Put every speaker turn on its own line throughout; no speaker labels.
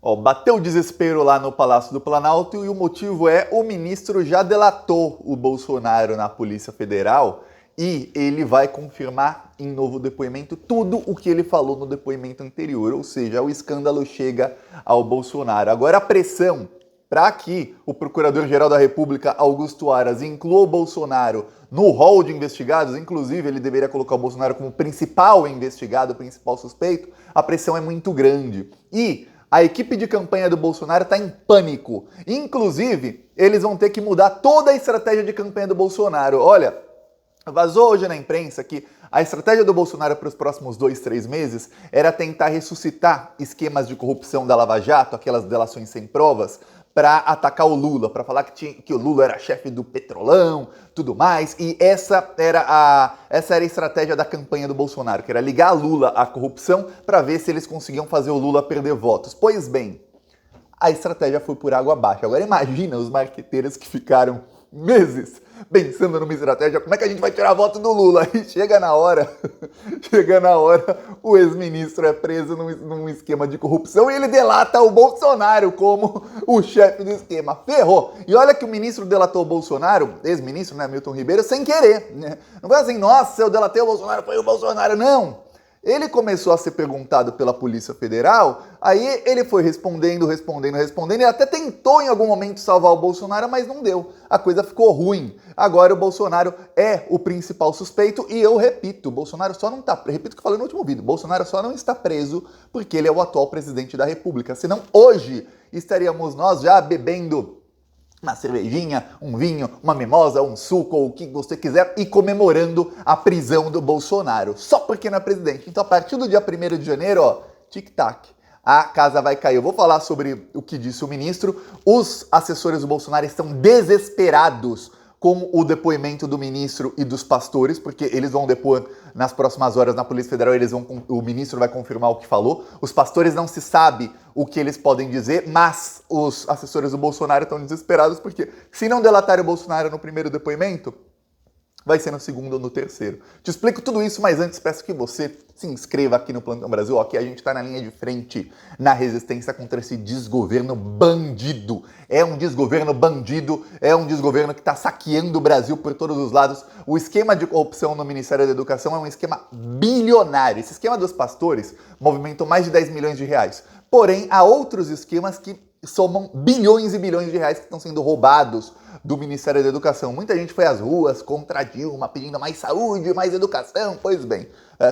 Ó, bateu o desespero lá no Palácio do Planalto e o motivo é o ministro já delatou o Bolsonaro na Polícia Federal e ele vai confirmar em novo depoimento tudo o que ele falou no depoimento anterior, ou seja, o escândalo chega ao Bolsonaro. Agora a pressão para que o Procurador-Geral da República, Augusto Aras, inclua o Bolsonaro no rol de investigados, inclusive ele deveria colocar o Bolsonaro como principal investigado, principal suspeito, a pressão é muito grande. E a equipe de campanha do Bolsonaro está em pânico. Inclusive, eles vão ter que mudar toda a estratégia de campanha do Bolsonaro. Olha, vazou hoje na imprensa que a estratégia do Bolsonaro para os próximos 2-3 meses era tentar ressuscitar esquemas de corrupção da Lava Jato, aquelas delações sem provas, para atacar o Lula, para falar que o Lula era chefe do Petrolão, tudo mais, e essa era a estratégia da campanha do Bolsonaro, que era ligar Lula à corrupção para ver se eles conseguiam fazer o Lula perder votos. Pois bem, a estratégia foi por água abaixo. Agora imagina os marqueteiros que ficaram meses pensando numa estratégia, como é que a gente vai tirar voto do Lula? E chega na hora, o ex-ministro é preso num esquema de corrupção e ele delata o Bolsonaro como o chefe do esquema. Ferrou! E olha que o ministro delatou o Bolsonaro, ex-ministro, né, Milton Ribeiro, sem querer, né? Não foi assim, nossa, eu delatei o Bolsonaro, foi o Bolsonaro, não! Ele começou a ser perguntado pela Polícia Federal, aí ele foi respondendo, e até tentou em algum momento salvar o Bolsonaro, mas não deu. A coisa ficou ruim. Agora o Bolsonaro é o principal suspeito e eu repito, o Bolsonaro só não está, repito o que eu falei no último vídeo, Bolsonaro só não está preso porque ele é o atual presidente da República. Senão hoje estaríamos nós já bebendo uma cervejinha, um vinho, uma mimosa, um suco ou o que você quiser e comemorando a prisão do Bolsonaro, só porque não é presidente. Então, a partir do dia 1º de janeiro, ó, tic-tac, a casa vai cair. Eu vou falar sobre o que disse o ministro. Os assessores do Bolsonaro estão desesperados com o depoimento do ministro e dos pastores, porque eles vão depor nas próximas horas na Polícia Federal, o ministro vai confirmar o que falou. Os pastores não se sabe o que eles podem dizer, mas os assessores do Bolsonaro estão desesperados, porque se não delatarem o Bolsonaro no primeiro depoimento, vai ser no segundo ou no terceiro. Te explico tudo isso, mas antes peço que você se inscreva aqui no Plantão Brasil. Aqui a gente está na linha de frente, na resistência contra esse desgoverno bandido. É um desgoverno bandido, é um desgoverno que está saqueando o Brasil por todos os lados. O esquema de corrupção no Ministério da Educação é um esquema bilionário. Esse esquema dos pastores movimentou mais de 10 milhões de reais. Porém, há outros esquemas que somam bilhões e bilhões de reais que estão sendo roubados do Ministério da Educação. Muita gente foi às ruas contra a Dilma, pedindo mais saúde, mais educação. Pois bem,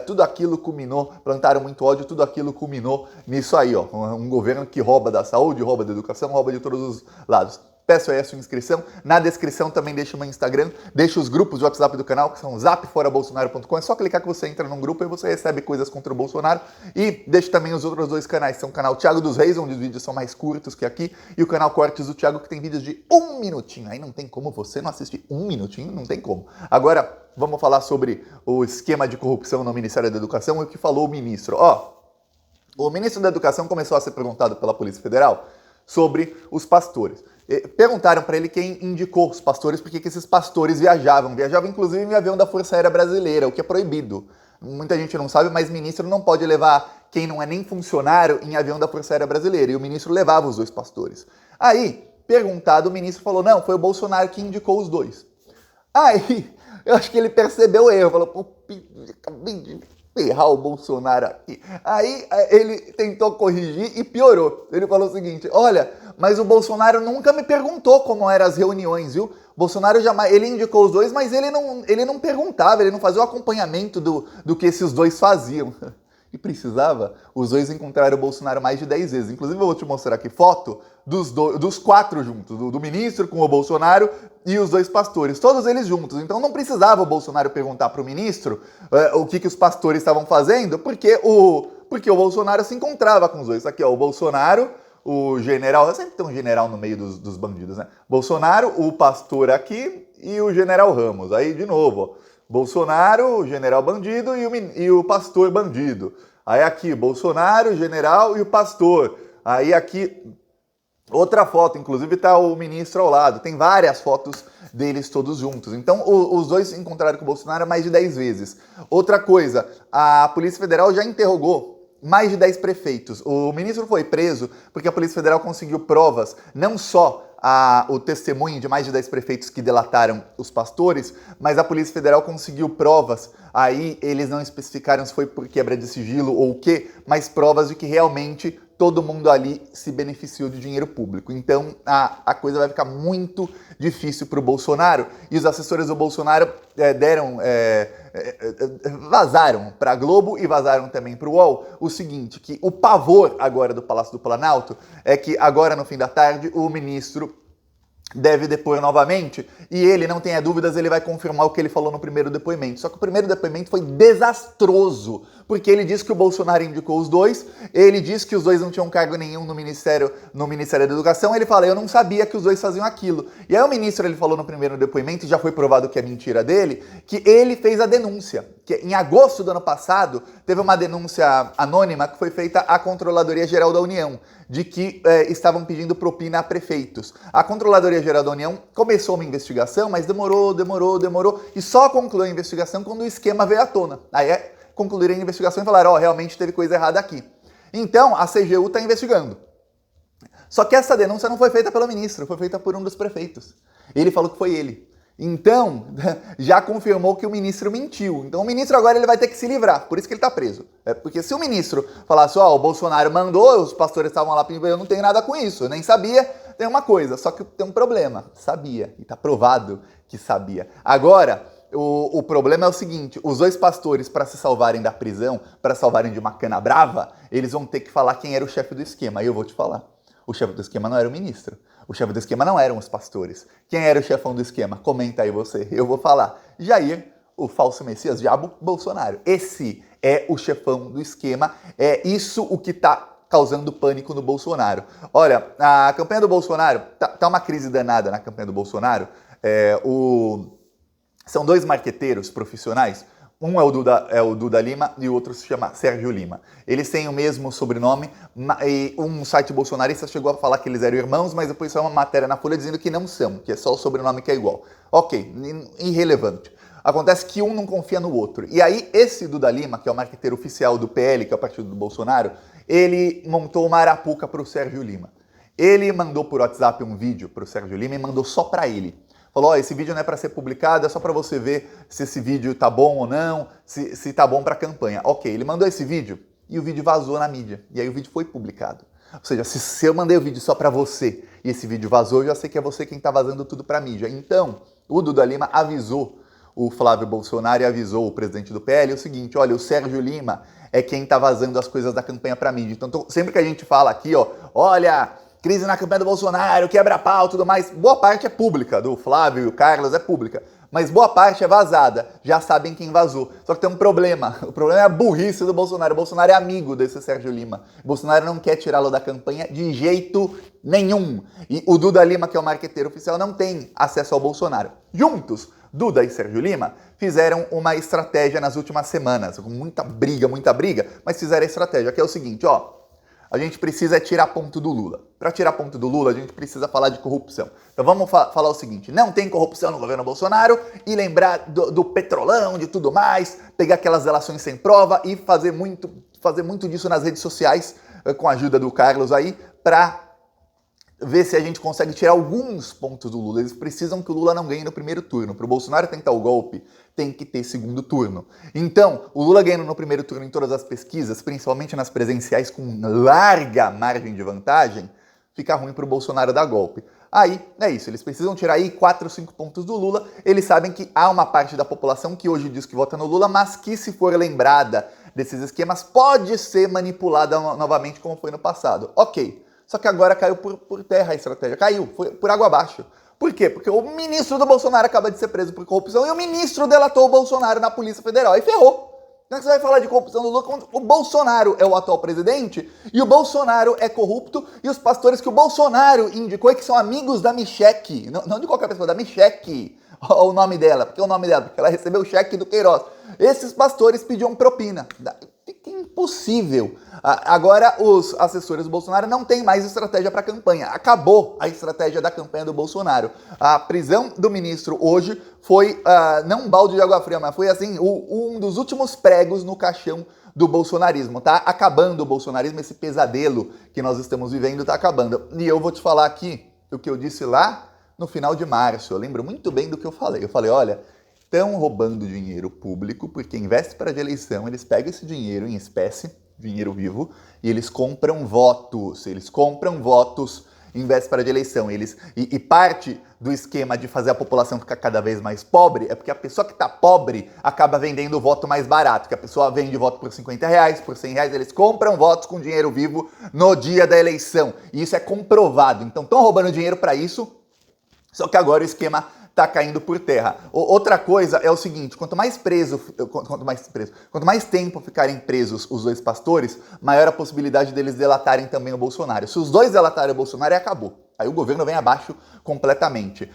tudo aquilo culminou, plantaram muito ódio, tudo aquilo culminou nisso aí, ó. Um governo que rouba da saúde, rouba da educação, rouba de todos os lados. Peço aí a sua inscrição. Na descrição também deixa o meu Instagram, deixa os grupos de WhatsApp do canal, que são zapforabolsonaro.com. É só clicar que você entra num grupo e você recebe coisas contra o Bolsonaro. E deixa também os outros dois canais. São o canal Thiago dos Reis, onde os vídeos são mais curtos que aqui, e o canal Cortes do Thiago, que tem vídeos de 1 minutinho. Aí não tem como você não assistir 1 minutinho, não tem como. Agora, vamos falar sobre o esquema de corrupção no Ministério da Educação e o que falou o ministro. Ó, o ministro da Educação começou a ser perguntado pela Polícia Federal sobre os pastores. Perguntaram para ele quem indicou os pastores, porque que esses pastores viajavam inclusive em avião da Força Aérea Brasileira, o que é proibido. Muita gente não sabe, mas ministro não pode levar quem não é nem funcionário em avião da Força Aérea Brasileira, e o ministro levava os dois pastores. Aí, perguntado, o ministro falou, não, foi o Bolsonaro que indicou os dois. Aí, eu acho que ele percebeu o erro, falou, pô, acabei de ferrar o Bolsonaro aqui. Aí ele tentou corrigir e piorou. Ele falou o seguinte, olha, mas o Bolsonaro nunca me perguntou como eram as reuniões, viu? Bolsonaro jamais, ele indicou os dois, mas ele não perguntava, ele não fazia o acompanhamento do que esses dois faziam. E precisava, os dois encontraram o Bolsonaro mais de 10 vezes. Inclusive eu vou te mostrar aqui foto dos quatro juntos, do ministro com o Bolsonaro e os dois pastores, todos eles juntos. Então não precisava o Bolsonaro perguntar para o ministro o que os pastores estavam fazendo, porque o Bolsonaro se encontrava com os dois. Aqui, ó, o Bolsonaro, o general, sempre tem um general no meio dos bandidos, né? Bolsonaro, o pastor aqui e o general Ramos. Aí, de novo, ó, Bolsonaro, o general bandido e o pastor bandido. Aí aqui, Bolsonaro, o general e o pastor. Aí aqui, outra foto, inclusive tá o ministro ao lado. Tem várias fotos deles todos juntos. Então, os dois se encontraram com o Bolsonaro mais de 10 vezes. Outra coisa, a Polícia Federal já interrogou mais de 10 prefeitos. O ministro foi preso porque a Polícia Federal conseguiu provas, não só o testemunho de mais de 10 prefeitos que delataram os pastores, mas a Polícia Federal conseguiu provas, aí eles não especificaram se foi por quebra de sigilo ou o quê, mas provas de que realmente todo mundo ali se beneficiou de dinheiro público. Então a coisa vai ficar muito difícil para o Bolsonaro, e os assessores do Bolsonaro vazaram para a Globo e vazaram também para o UOL o seguinte, que o pavor agora do Palácio do Planalto é que agora no fim da tarde o ministro deve depor novamente, e ele, não tenha dúvidas, ele vai confirmar o que ele falou no primeiro depoimento. Só que o primeiro depoimento foi desastroso, porque ele disse que o Bolsonaro indicou os dois, ele disse que os dois não tinham cargo nenhum no Ministério da Educação, ele fala, eu não sabia que os dois faziam aquilo. E aí o ministro, ele falou no primeiro depoimento, e já foi provado que é mentira dele, que ele fez a denúncia, que em agosto do ano passado, teve uma denúncia anônima que foi feita à Controladoria Geral da União, de que estavam pedindo propina a prefeitos. A Controladoria Geral da União começou uma investigação, mas demorou, e só concluiu a investigação quando o esquema veio à tona. Aí concluíram a investigação e falaram, realmente teve coisa errada aqui. Então, a CGU está investigando. Só que essa denúncia não foi feita pelo ministro, foi feita por um dos prefeitos. Ele falou que foi ele. Então, já confirmou que o ministro mentiu. Então o ministro agora ele vai ter que se livrar, por isso que ele está preso. Porque se o ministro falasse, o Bolsonaro mandou, os pastores estavam lá pedindo, eu não tenho nada com isso, eu nem sabia, tem uma coisa, só que tem um problema, sabia, e está provado que sabia. Agora, o problema é o seguinte, os dois pastores, para se salvarem da prisão, para salvarem de uma cana brava, eles vão ter que falar quem era o chefe do esquema, e eu vou te falar. O chefe do esquema não era o ministro. O chefe do esquema não eram os pastores. Quem era o chefão do esquema? Comenta aí você. Eu vou falar. Jair, o falso Messias, diabo Bolsonaro. Esse é o chefão do esquema. É isso o que está causando pânico no Bolsonaro. Olha, a campanha do Bolsonaro, tá uma crise danada na campanha do Bolsonaro. São dois marqueteiros profissionais. Um é o Duda Lima e o outro se chama Sérgio Lima. Eles têm o mesmo sobrenome, e um site bolsonarista chegou a falar que eles eram irmãos, mas depois saiu uma matéria na Folha dizendo que não são, que é só o sobrenome que é igual. Ok, irrelevante. Acontece que um não confia no outro. E aí esse Duda Lima, que é o marqueteiro oficial do PL, que é o partido do Bolsonaro, ele montou uma arapuca para o Sérgio Lima. Ele mandou por WhatsApp um vídeo para o Sérgio Lima e mandou só para ele. Falou, esse vídeo não é para ser publicado, é só para você ver se esse vídeo tá bom ou não, se tá bom para a campanha. Ok, ele mandou esse vídeo e o vídeo vazou na mídia. E aí o vídeo foi publicado. Ou seja, se eu mandei o vídeo só para você e esse vídeo vazou, eu já sei que é você quem tá vazando tudo para a mídia. Então, o Duda Lima avisou o Flávio Bolsonaro e avisou o presidente do PL o seguinte, olha, o Sérgio Lima é quem tá vazando as coisas da campanha para a mídia. Então, sempre que a gente fala aqui, olha, crise na campanha do Bolsonaro, quebra-pau, tudo mais, boa parte é pública, do Flávio e o Carlos é pública, mas boa parte é vazada, já sabem quem vazou. Só que tem um problema, o problema é a burrice do Bolsonaro. O Bolsonaro é amigo desse Sérgio Lima. O Bolsonaro não quer tirá-lo da campanha de jeito nenhum. E o Duda Lima, que é o marqueteiro oficial, não tem acesso ao Bolsonaro. Juntos, Duda e Sérgio Lima fizeram uma estratégia nas últimas semanas, com muita briga, mas fizeram a estratégia, que é o seguinte, a gente precisa tirar ponto do Lula. Para tirar ponto do Lula, a gente precisa falar de corrupção. Então vamos falar o seguinte, não tem corrupção no governo Bolsonaro e lembrar do petrolão, de tudo mais, pegar aquelas delações sem prova e fazer muito disso nas redes sociais, com a ajuda do Carlos aí, para ver se a gente consegue tirar alguns pontos do Lula. Eles precisam que o Lula não ganhe no primeiro turno. Para o Bolsonaro tentar o golpe, tem que ter segundo turno. Então, o Lula ganhando no primeiro turno em todas as pesquisas, principalmente nas presenciais com larga margem de vantagem, fica ruim para o Bolsonaro dar golpe. Aí, é isso, eles precisam tirar aí 4 ou 5 pontos do Lula. Eles sabem que há uma parte da população que hoje diz que vota no Lula, mas que, se for lembrada desses esquemas, pode ser manipulada novamente como foi no passado. Ok. Só que agora caiu por terra a estratégia. Caiu, foi por água abaixo. Por quê? Porque o ministro do Bolsonaro acaba de ser preso por corrupção e o ministro delatou o Bolsonaro na Polícia Federal. Aí ferrou. Como é que você vai falar de corrupção do Lula quando o Bolsonaro é o atual presidente e o Bolsonaro é corrupto e os pastores que o Bolsonaro indicou e que são amigos da Michele, não de qualquer pessoa, da Michele, o nome dela, porque é o nome dela, porque ela recebeu o cheque do Queiroz. Esses pastores pediam propina. Impossível. Agora os assessores do Bolsonaro não têm mais estratégia para a campanha. Acabou a estratégia da campanha do Bolsonaro. A prisão do ministro hoje foi não um balde de água fria, mas foi assim um dos últimos pregos no caixão do bolsonarismo. Tá acabando o bolsonarismo, esse pesadelo que nós estamos vivendo tá acabando. E eu vou te falar aqui o que eu disse lá no final de março. Eu lembro muito bem do que eu falei. Eu falei, olha, estão roubando dinheiro público, porque em véspera de eleição eles pegam esse dinheiro em espécie, dinheiro vivo, e eles compram votos. Eles compram votos em véspera de eleição. E parte do esquema de fazer a população ficar cada vez mais pobre é porque a pessoa que está pobre acaba vendendo o voto mais barato, que a pessoa vende voto por R$50, por R$100, eles compram votos com dinheiro vivo no dia da eleição. E isso é comprovado. Então estão roubando dinheiro para isso, só que agora o esquema tá caindo por terra. Outra coisa é o seguinte, quanto mais tempo ficarem presos os dois pastores, maior a possibilidade deles delatarem também o Bolsonaro. Se os dois delatarem o Bolsonaro, acabou. Aí o governo vem abaixo completamente.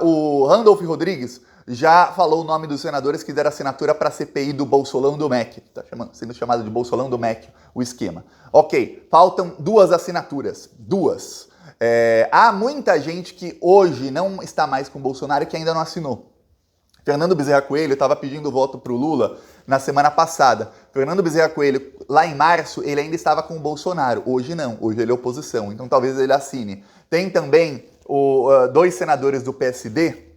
O Randolph Rodrigues já falou o nome dos senadores que deram assinatura para a CPI do Bolsolão do MEC. Está sendo chamado de Bolsolão do MEC o esquema. Ok, faltam 2 assinaturas. 2. Há muita gente que hoje não está mais com o Bolsonaro e que ainda não assinou. Fernando Bezerra Coelho estava pedindo voto para o Lula na semana passada. Fernando Bezerra Coelho, lá em março, ele ainda estava com o Bolsonaro. Hoje não, hoje ele é oposição, então talvez ele assine. Tem também 2 senadores do PSD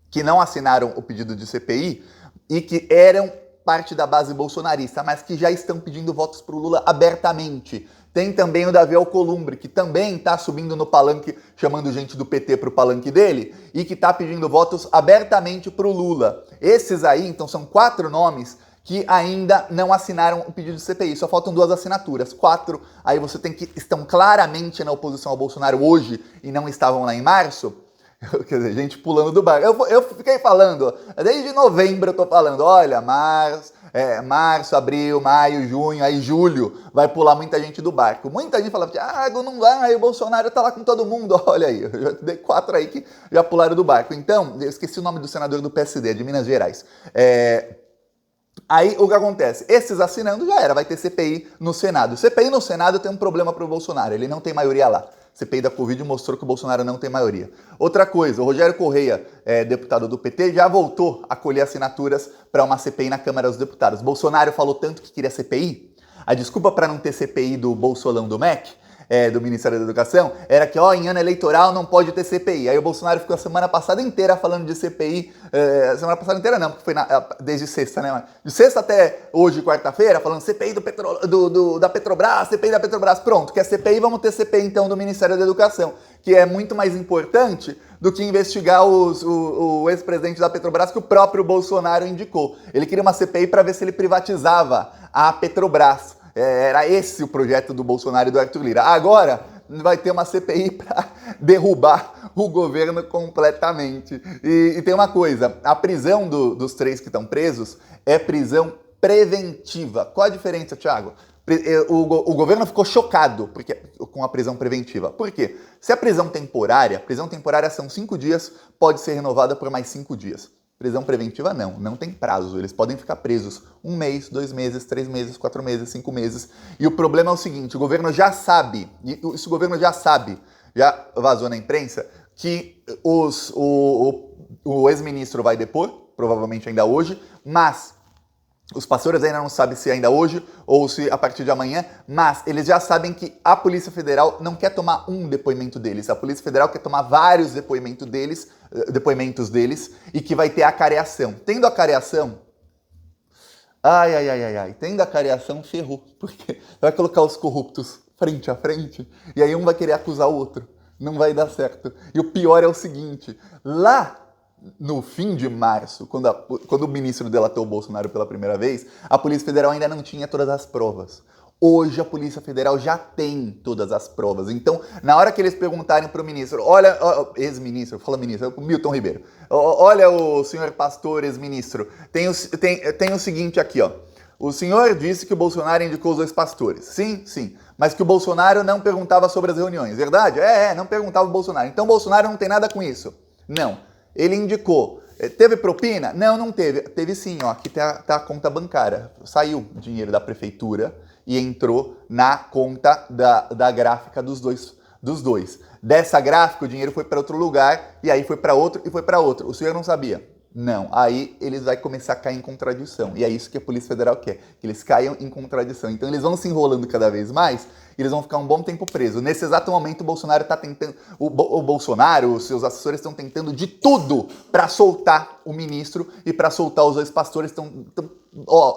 que não assinaram o pedido de CPI e que eram parte da base bolsonarista, mas que já estão pedindo votos para o Lula abertamente. Tem também o Davi Alcolumbre, que também está subindo no palanque, chamando gente do PT para o palanque dele, e que está pedindo votos abertamente para o Lula. Esses aí, então, são 4 nomes que ainda não assinaram o pedido de CPI. Só faltam 2 assinaturas. 4, aí você tem que estão claramente na oposição ao Bolsonaro hoje e não estavam lá em março. Quer dizer, gente pulando do barco. Eu fiquei falando, desde novembro eu tô falando, olha, março, abril, maio, junho, aí julho, vai pular muita gente do barco. Muita gente falava, não vai, o Bolsonaro tá lá com todo mundo. Olha aí, eu já dei 4 aí que já pularam do barco. Então, eu esqueci o nome do senador do PSD, de Minas Gerais. Aí o que acontece? Esses assinando já era, vai ter CPI no Senado. CPI no Senado tem um problema pro Bolsonaro, ele não tem maioria lá. CPI da Covid mostrou que o Bolsonaro não tem maioria. Outra coisa, o Rogério Correia, deputado do PT, já voltou a colher assinaturas para uma CPI na Câmara dos Deputados. Bolsonaro falou tanto que queria CPI. A desculpa para não ter CPI do Bolsolão do MEC, do Ministério da Educação, era que em ano eleitoral não pode ter CPI. Aí o Bolsonaro ficou a semana passada inteira falando de CPI, semana passada inteira não, porque foi desde sexta, né? De sexta até hoje, quarta-feira, falando CPI da Petrobras, CPI da Petrobras. Pronto, quer CPI, vamos ter CPI então do Ministério da Educação, que é muito mais importante do que investigar o ex-presidente da Petrobras que o próprio Bolsonaro indicou. Ele queria uma CPI para ver se ele privatizava a Petrobras. Era esse o projeto do Bolsonaro e do Arthur Lira. Agora vai ter uma CPI para derrubar o governo completamente. E tem uma coisa, a prisão dos 3 que estão presos é prisão preventiva. Qual a diferença, Thiago? O governo ficou chocado com a prisão preventiva. Por quê? Se a prisão temporária são 5 dias, pode ser renovada por mais 5 dias. Prisão preventiva não tem prazo. Eles podem ficar presos 1 mês, 2 meses, 3 meses, 4 meses, 5 meses. E o problema é o seguinte, o governo já sabe, já vazou na imprensa, que o ex-ministro vai depor, provavelmente ainda hoje, mas os pastores ainda não sabem se ainda hoje ou se a partir de amanhã, mas eles já sabem que a Polícia Federal não quer tomar um depoimento deles. A Polícia Federal quer tomar vários depoimentos deles e que vai ter a careação. Tendo a careação, tendo a careação, ferrou. Porque vai colocar os corruptos frente a frente e aí um vai querer acusar o outro. Não vai dar certo. E o pior é o seguinte, lá no fim de março, quando o ministro delatou o Bolsonaro pela primeira vez, a Polícia Federal ainda não tinha todas as provas. Hoje a Polícia Federal já tem todas as provas. Então, na hora que eles perguntarem para o ministro, olha, ex-ministro, fala ministro, Milton Ribeiro, olha o senhor pastor ex-ministro, tem o seguinte aqui, ó. O senhor disse que o Bolsonaro indicou os 2 pastores. Sim, mas que o Bolsonaro não perguntava sobre as reuniões, verdade? Não perguntava o Bolsonaro. Então o Bolsonaro não tem nada com isso. Não. Ele indicou. Teve propina? Não teve. Teve sim, ó. Aqui tá a conta bancária. Saiu dinheiro da prefeitura e entrou na conta da gráfica dos dois. Dessa gráfica, o dinheiro foi para outro lugar, e aí foi para outro e foi para outro. O senhor não sabia? Não, aí eles vão começar a cair em contradição. E é isso que a Polícia Federal quer, que eles caiam em contradição. Então eles vão se enrolando cada vez mais e eles vão ficar um bom tempo presos. Nesse exato momento o Bolsonaro está tentando, o Bolsonaro, os seus assessores estão tentando de tudo para soltar o ministro e para soltar os dois pastores, estão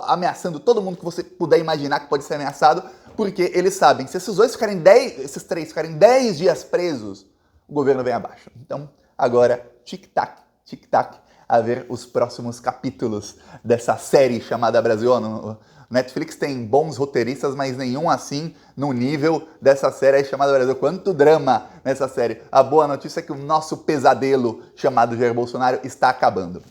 ameaçando todo mundo que você puder imaginar que pode ser ameaçado, porque eles sabem, se esses dois ficarem 10, esses três ficarem 10 dias presos, o governo vem abaixo. Então, agora, tic-tac, tic-tac, a ver os próximos capítulos dessa série chamada Brasil. O Netflix tem bons roteiristas, mas nenhum assim no nível dessa série chamada Brasil. Quanto drama nessa série. A boa notícia é que o nosso pesadelo chamado Jair Bolsonaro está acabando.